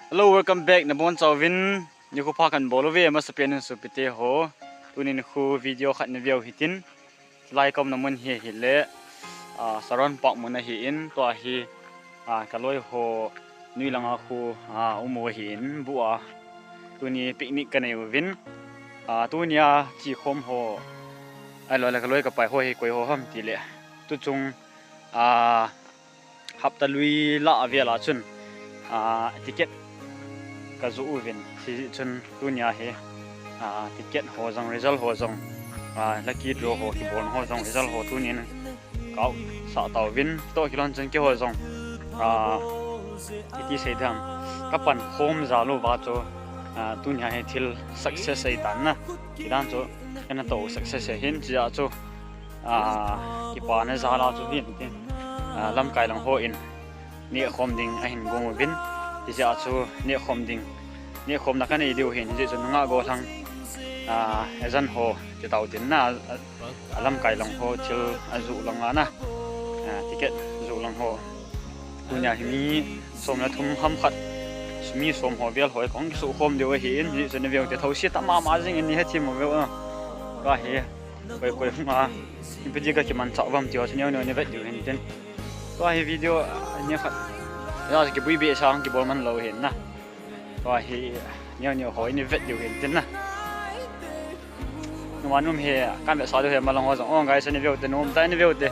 Hello, welcome back. Nabon Chawin. Ni ko phakan bolowe ma sapian su pite ho. Tunin khu video khat ne view hitin. Lai kom namun hi hile. Saron pak mona hi in to hi kaloi ho nui langa khu umo hi in bua. Tuni picnic kan win. Tunia chi khom ho. Ai lo la kaloi ka pai ho hi koi ho ham ti le. Tu chung hapta lui la avia la chun. Ticket ka zu win si chun tunia he ticket ho jong result ho jong lucky draw ho ki bon ho jong result ho tunin kau sa taw win to kilon chen ke ho jong iti seidam kapan home zalo wa cho tunia he thil success ai tan na kidan cho ena to success hin ja cho ki pa na zala chu din tin lam kai lang ho in ni khom ding a hin gong win ti ja chu ni khom ding ni khom na kan ei diu hin ji chu nga go thang ezan ho ti taw din na alam kai long ho thil azu langa na ticket zu lang ho tunia hi mi som na thum ham khat mi som ho bel hoi kong su khom diu hi in ji chu ne veu te thau si ta ma jing in ni ha thi mo veu ka he koi ma in pe ji ka ki man cha wam ti ho chne ne vet diu hin tin to hi video ni khat ya ki bui be sang ki bol man lo hin na to hi nyo hoi ni vet diu hin tin na no manum he kan be sa do he malang ho jong ong gai sene veu te nom tai ne veu te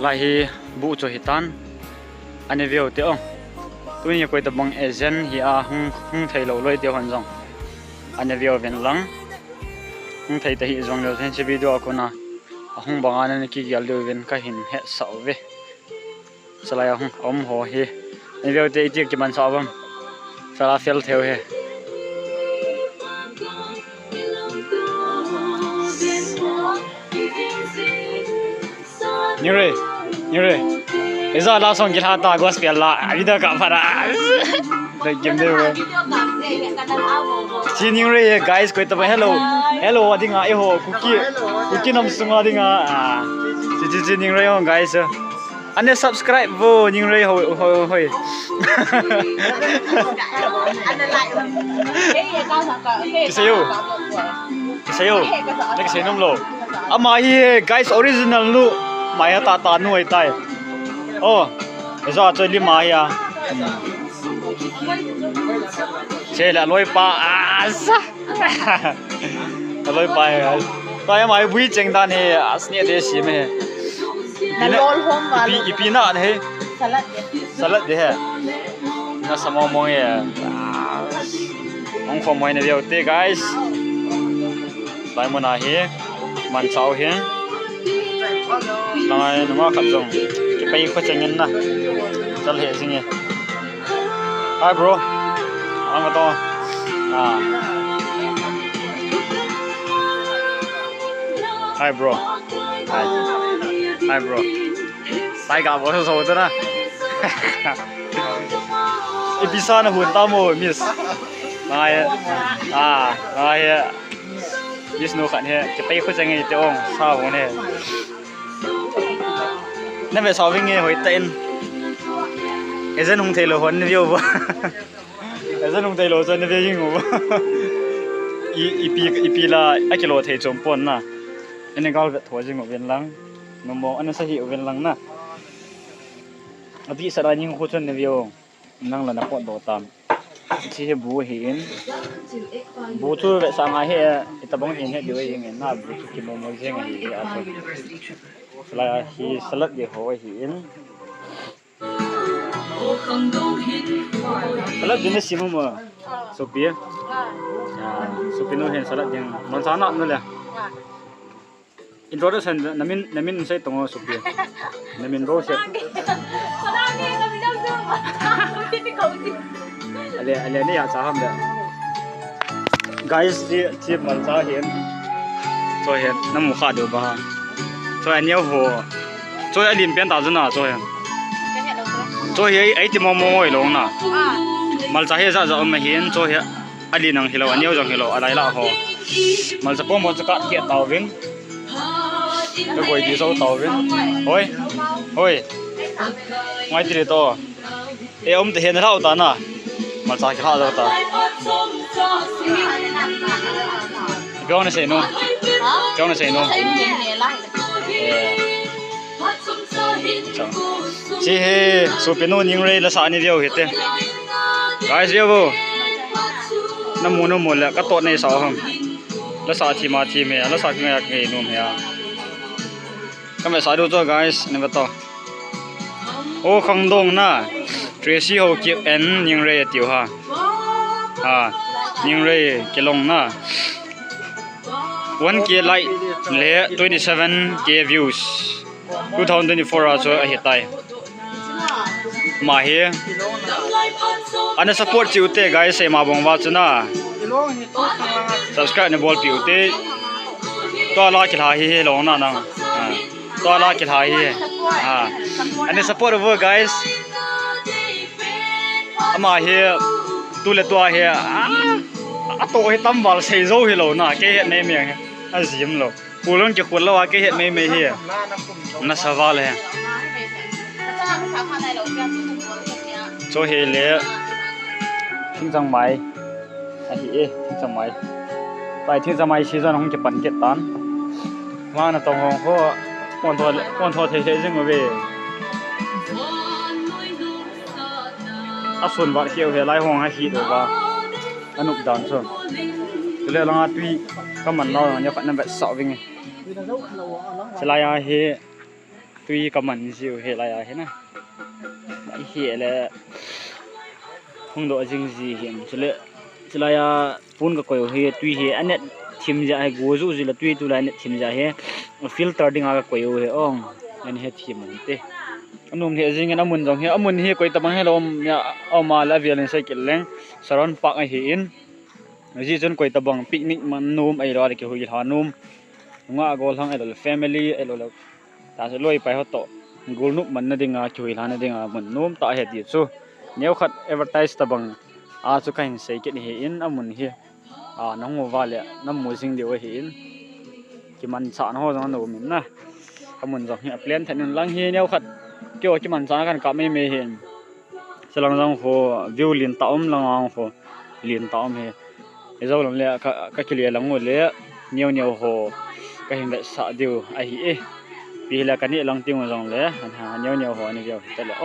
lai hi bu cho hitan ane veu te ong tuni koi ta bang agent hi hung thai lo loi te hon jong ane veu ven lang hung thai ta hi jong lo chen che video ko na hung banga ne ki gyal do ven ka hin he sa ve salai hung om ho he ane veu te ti ki man sa bam sala fel theo he Nyure Eza la song kita ta gospel la vida ka para the game de si nyure guys ko ta hello adinga e ho cookie nam sunga dinga si nyure ho guys ane subscribe vo nyure ho ane like kisayo nek senom lo ama hi guys original lu maya ta nuai tai za choli maya chela loi pa asa loi pa ta mai bui cheng dan he asne de si me ipi na he salad de he na samo mo ye ong khom moi ne deu te guys lai mo na he man chao he ngai numa khat jong ki pai kho chengin na chal he singe hi bro ang to hi bro sai ga bo so ta na ipisa na hun ta mo miss ngai ngai yes no khan he ki pai kho chengin te ong sa ho ne na be solving nge hoi ten ezen hung thelo hon view ba ezen hung thelo chen ve jing ba ipi la a kilo the chom pon na ene gal ve tho jing ven lang no mo an sa hi ven lang na abi sara ning ho chen ne view nang la na pot do tam chi he bu hi in bu chu ve sang a he itabong hin he diwe ying na bu ki mo mo jeng hi a so la hi salad de ho hi in salad din simu mo sopia sopino hen salad ding non sa na no le introduction namin sai tongo sopia namin ro se ale ni ya cha ham de guys ti mal cha hen so hen namu kha do ba so anh yêu hồ so anh liền biến tạo ra nào so hi ấy thì mò mò rồi luôn nè mal cha hi ra ra mà hiền so hi anh liền năng hi lo anh yêu rằng hi lo anh lại là hồ mal cha bom cha cắt kia tàu viên cái quầy đi sâu tàu viên ôi ngoài thì to om te hen rau ta na mal cha ki ha da ta gong na sei no gong na sei no chi he so pe no ning re la sa ni veo hete guys veo bo namu no mo la ka to nei sa ham la sa thi ma thi me la sa ki nga ke no me ya ka me sa do cho guys ne ba to ô khang dong na Tracy ho ki en ning re tiu ha ning re ke long na 1k like le 27k views 2024 also a hit tai ma he ana support chi ute guys se ma bong wa chuna subscribe ne bol pi ute to la ki la hi long na nang to la ki la hi ana support over guys ama he tu le to he a to he tam wal sei zo hi lo na ke he ne me a zim lo pulon ke khul lo ke he me hi na sawal he so he le thing jang mai a hi e thing jang mai pai thing jang mai season hong ke pan ke tan ma na tong hong ho kon tho the jing we a sun ba hiu he lai hong ha hi do ba anup dan so le la tui ka man no nya fa na ba sa wing chala ya he tui ka man siu he la ya he na ai he le hong do jing ji hem chala ya pun ka ko he tui he anet thim ja he go zu ji la tui tu la net thim ja he filter ding a ko he ong en he thim te anum he jing na mun jong he amun he koi tamang he lom ya awma la violin sai kileng saron pak a hi in ji jon koi tabang picnic man num ai ro ke hui ha num nga gol hang el family el ta se loi pai ho to gol nup man na dinga chui la na dinga mun num ta he ti chu neu khat advertise tabang a chu kain sei ke ni he in amun he nong mo wale nam mo sing de he in ki man cha no jong no min na amun jong he plan than lang he neu khat kyo ki man cha kan ka me hen selang jong ho violin ta lang ho lin ta he zo lam le ka ki le lang mo le neu ho ka hin da sa diu a hi e pi la ka ni lang ting jong le ha neu ho ani jo ta le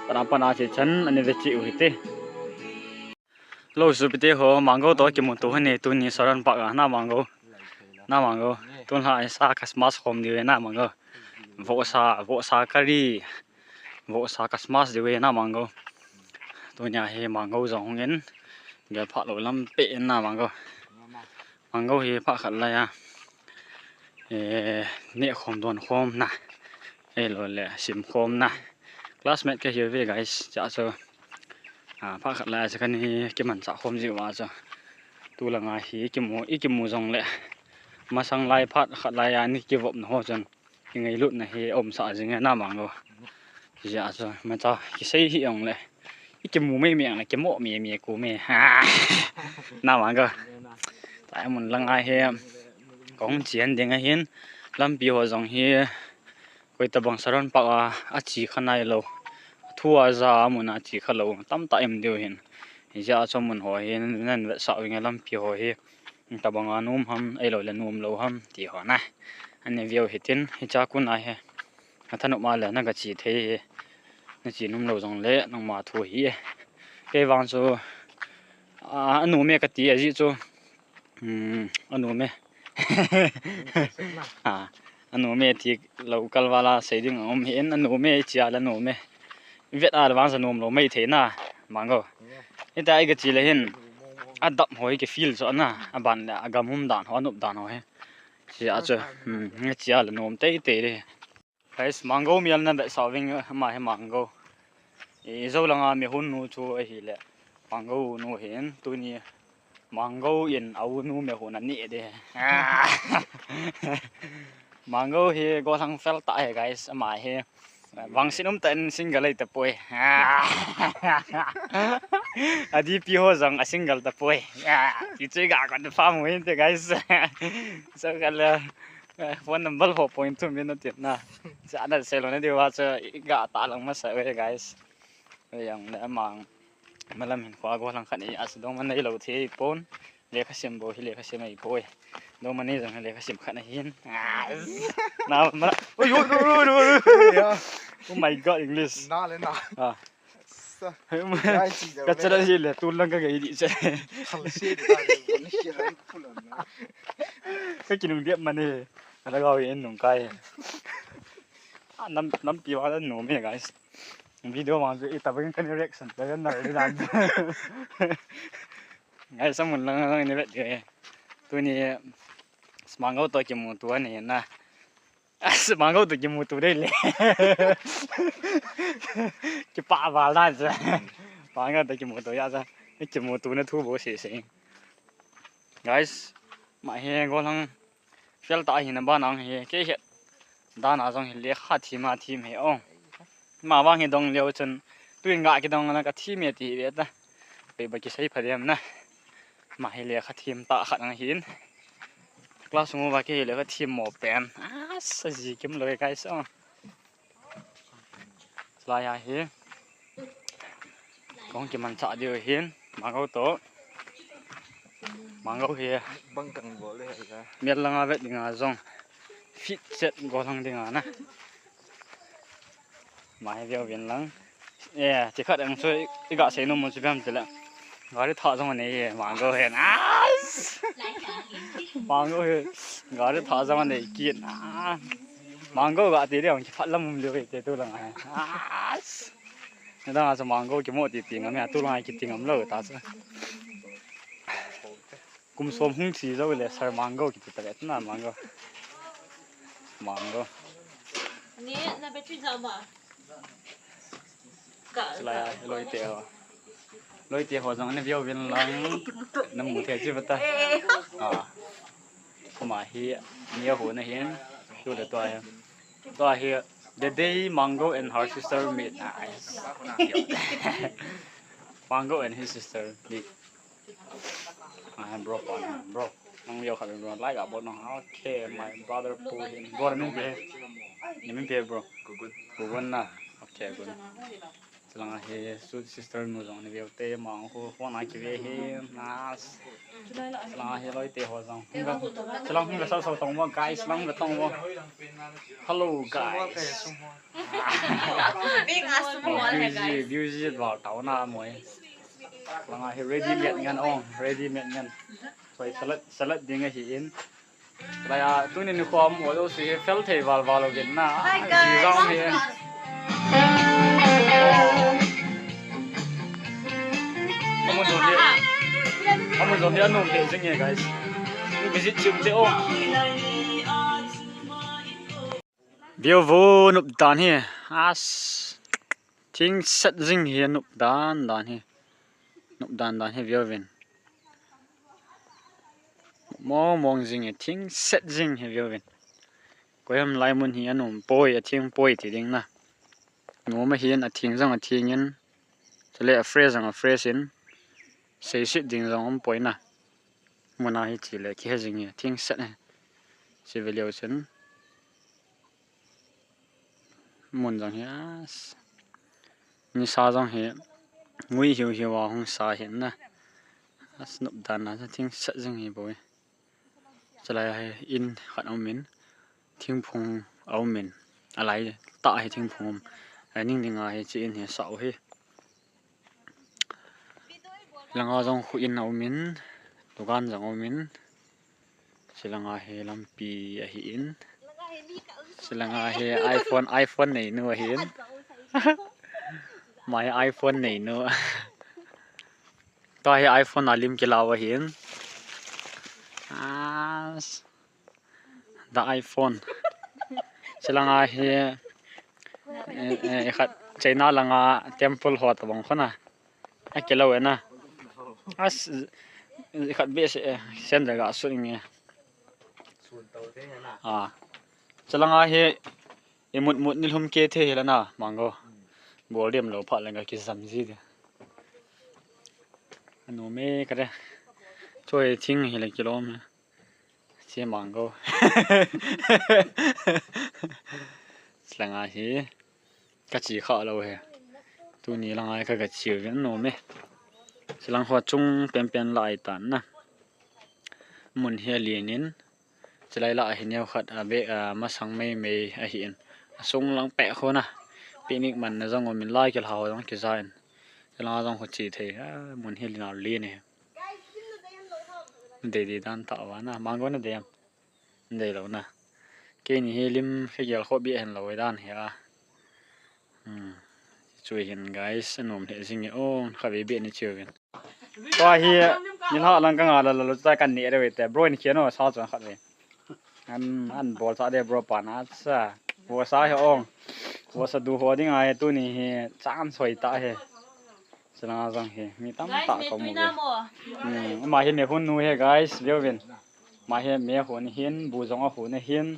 para pana che chan ani ve chi u te lo su pi te ho mango to ki mon to ne tu ni saran pa ga na mango tun ha sa Christmas home di na mango vo sa kari vo sa Christmas di we na mango tu nya he mango jong en ge pha lo lam pe na mango he pha khat la ya ne khom don khom na lo le sim khom na classmate ke here we guys cha so pha khat la cha kan hi ki man cha khom ji wa cha tu la nga hi ki mu jong le ma sang lai phat khat la ya ni ki vop no ho jan ngai lut na he om sa jing na mango ja cha ma cha ki sei hi ong le ki mu me me na ki mo me ku me na mango tại mun lang ai he kong chian ding a hin lam pi ho jong hi koi ta bang saron pa a chi khanai lo thua za mun a chi khalo tam ta em deu hin ja cho mun ho hin nan sa winga lam pi ho hi ta bang anum ham ai lo le num lo ham ti ho na ani view hitin hi cha kun a he athanu ma la na ga chi the na chi num lo jong le nang ma thu hi ke wang so anu me ka ti a ji chu anu me anu me ti local wala seding om hen anu me chia la no me vet a wang sa nom lo mai the na mango ita ai ga chi le hen adap hoi ke feel so na aban la agam hum dan ho nup dan ho he chia chu nge chia la nom te re guys mango mial na be solving ma he mango e zo langa me hun nu chu a hi le mango nu hen tu ni mango in au nu me hun ani de mango he go thang fel ta he guys ma he wang sinum ten single ta poi adi pi ho jang a single ta poi ti che ga kan fa mo hin te guys so kala phone number 4.2 minute na sa na selo na di wa cha ga ta lang ma sa we guys yang da mang malam hin kwa go lang khani as dong man nei lo the pon le kha sem bo hi le kha sem ai poi do man nei jang le kha sem khana hin na ma oi yo no oh my god english na le na ka chara hi le tu lang ka ga di che khal se da ni shi han fulan na ka kinung diep man ni ala ga yen nong kai nam pi wa no me guys video mà rồi tập cái reaction cái này đi làm ngay xong mình lần này vậy tôi này mang gấu tôi chìm một tuổi này na mang gấu tôi chìm một tuổi đây lẹ cái bà vào lại rồi mang gấu tôi chìm một tuổi ra cái chìm một tuổi nó thu bổ sẻ guys mà hè có thằng phèo tại hiệnบ้านน้องhè cái hiện đàn nào trong hiện liệt khátทีมhè ông mà vang hi dong leo chen tuin ga ki dong na ka thi me ti ve ta pe ba ki sei phadem na ma hi le kha thim ta khat ang hin class mo ba ki le ka thim mo pen sa ji kim lo kai so la ya hi kong ki man cha dio hin ma go to ma go hi bang kang bo le ha miat langa vet dinga zong fit set go thang dinga na mai video viên lăng, chỉ khát ăn xôi, cái gạo xay nôm một chút làm thế là, gạo đi thọ xong rồi này, mang go hẹn, mang go hẹn, gạo đi thọ xong rồi này kiện, mang go gạo tí đấy, chỉ phát lâm liều cái tôi là này, người ta nói mang go cái một tí tiếng mà tôi là cái tiếng ấm lỡ ta chứ, cùng xóm hung chi rồi là sờ mang go cái tí tết na mang go, nè, na bé truy sao mà lại lôi tiền họ rằng này video viên lăng nằm ngủ thế chứ vậy ta không mà hi nhiều hồ này hiền chú là tôi hi the day Mango and her sister meet Mango and his sister meet bro mang video khởi bro like about nó okay my brother pull him bro mình về bro good na okay good lang he sister nu jong ni veu te mang ho phone ai ke he nas lang he loi te ho jong lang hung ga sao tong mo guys lang ga tong mo hello guys big ass mo le guys view vào tàu na moi lang he ready made ngan ong ready made ngan soi salad ding ga hi in la tu ni ni khom ho do si fel thei vào lo gen na ji jong he Kamu dong dia nung ke sing guys. Ni visit chim te ong. Bio vô nụp đàn hi. As. Ting set jing hi nụp đàn hi. Nụp đàn hi bio ven. Mong jing hi ting set jing hi bio ven. Ko yam lai mun hi anum poi a ting poi ti ding na. No ma hian a ting jang a ting in. Chale a phrase in. Say shit ding dong om poi na mona hi chi le ki ha jing thing set ne civilization mon jang ya ni sa jang he ngui hiu wa hong sa hin na as nup dan na thing set jing hi boy chala he in khat om min thing phung om min alai ta he thing phung ning dinga he chi in he sau he langa jong khu in au min dukan jang au min silanga he lampi a hi in silanga he iphone nei nu a hin my iphone nei nu ta he iphone alim ke lawa hin the iphone silanga he khat china langa temple hot bang khona akelo na as khat be sen daga suing sun tau te na chalanga he emut nilhum ke the helana mango bolium lo pha lenga ki samji de anu me kare choi thing hele kilom che mango chalanga he ka chi kha lo he tu ni lang ai ka ga chiu gan no me silang ho chung pen lai tan na mun he lienin chlai la hin yau khat a be ma sang me a hin sung lang pe kho na picnic man na jong min lai kel haw jong ki zain la jong ho chi the mun he lina li ne de dan ta wa na mang go na de lo na ke ni he lim he gel kho bi hen lo dan he a chui hin guys anom he sing o kha be ni chiu gen to hi ni ha lang ka nga la ta kan ni re we te bro ni khiano sa chang khat we an bol sa de bro pa na sa bo sa he ong bo sa du ho ding ai tu ni he cham soi ta he sala jang he mi tam ta ko mo ma he me hun nu he guys view ven ma he me hun hin bu jong a hun hin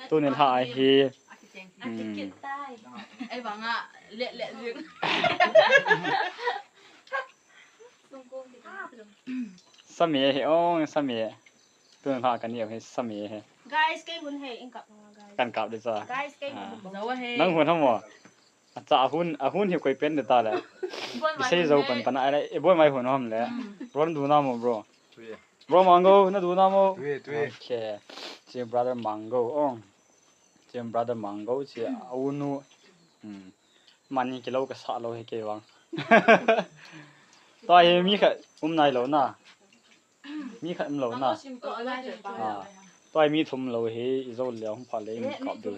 tu ni ha ai he ai bang a le dương Sami he ong sami tu ha kan ni he sami he guys cái hun he in cặp guys kan kap de sa guys cái dấu he nang hun ham mo cha hun he koi pen de ta le sei zo pan pan ai e boy mai hun ham le ron du na mo bro mango na du na mo okay che brother mango ong che brother mango che unu mani kilo ka sa lo he ke wang to he mi kha nai lo na mi kha lo na to mi thum lo he zo le hom pha le mi ka du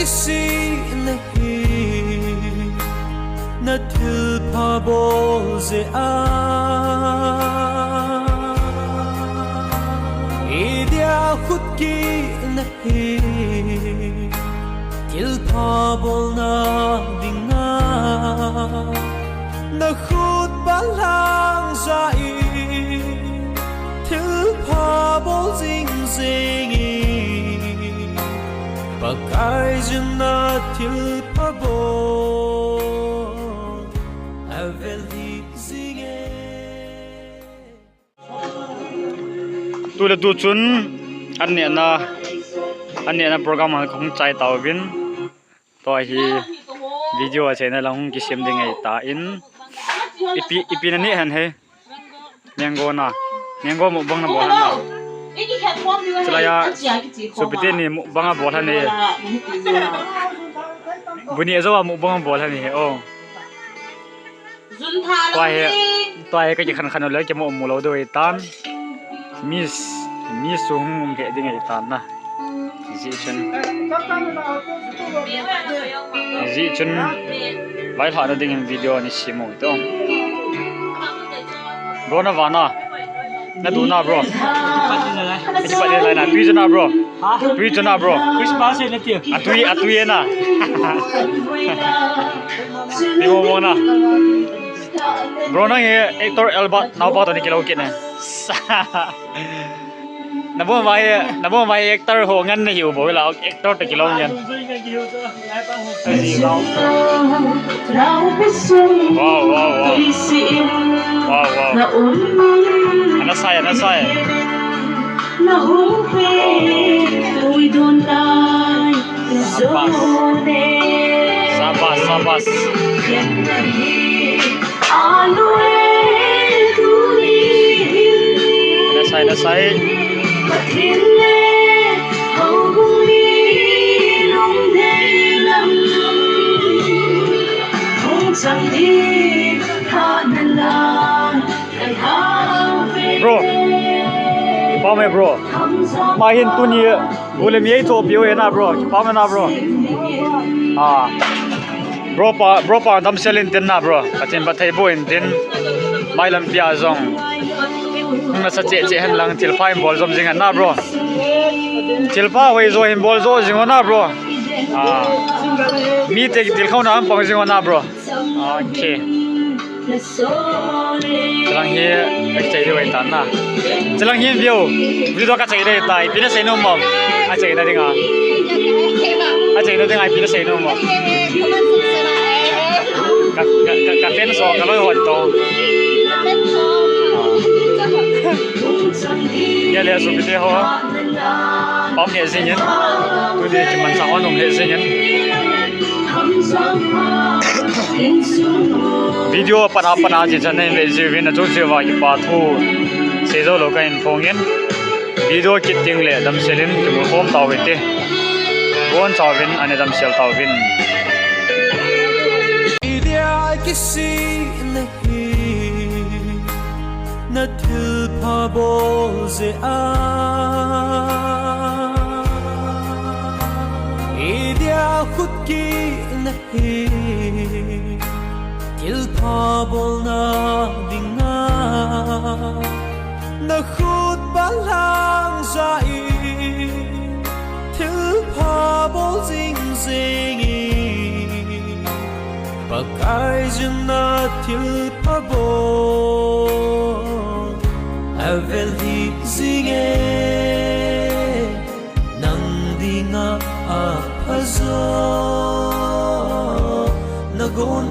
Kisi nahi na thil pha bol ze a idia khut ki nahi thil pha bol na dinga na khut balang zai thil pha bol zing zing Pakai jna thil pabo aveli zige tu le tu chun an ne na program an khong chai taw vin to hi video a chena lang ki sem ding ai ta in ipi na ni han he mango mo bang na bo han na Celaya seperti ni banga bola ni. Bunyi aja wa banga bola ni. Oh. Toai cái khăn khăn lấy cái mồm mù lâu đôi tan. Miss sung cái gì ngay tan na. Dị chân lại thả ra tiếng video này xí mồi đó. Bro na vana. Na du na bro. Ini pada lain na. Tui jena bro. Tui jena bro. Christmas ni dia. Atui na. Ni mo na. Bro na ye actor Albert now ba to ni kilo kit na. Nabo mai actor ho ngan na hiu bo la actor te kilo ngan. Wow. Ana sai. Sabas. Ana sai. Bro, bao mày bro, mà hiện tu ni, bố lấy mấy chỗ biểu hiện na bro, bao mày na bro, bro pa đam selin tin na bro, cái chuyện bắt thấy bố hiện tin, mai làm bia zong, na sa che hen lang til phai bol zom jing na bro til pa wei zo hin bol zo jing na bro mi te til khau na am pang jing na bro okay Jalang hi chai de wei tan na jalang hi video ka chai de tai pina sei no mom a chai na dinga a chai na dinga pina sei no mom ka fen so ka loi hot to ya le su bi ho bom ne zin yin tu de ki man sa on nom le zin yin video pana ji chan nei le ji win a jo je wa ki pa thu se zo lo ka in phong yin video kit ting le dam selin ki mo hom taw te won taw win ane dam sel taw win ideal ki si ne hi na til pa bo ze a ideal khut ki ne hi til pa bol na dinga na khut balang zai til pa bol zing zing pakai jna til pa bol avel hi zinge nang dinga a phazo nagon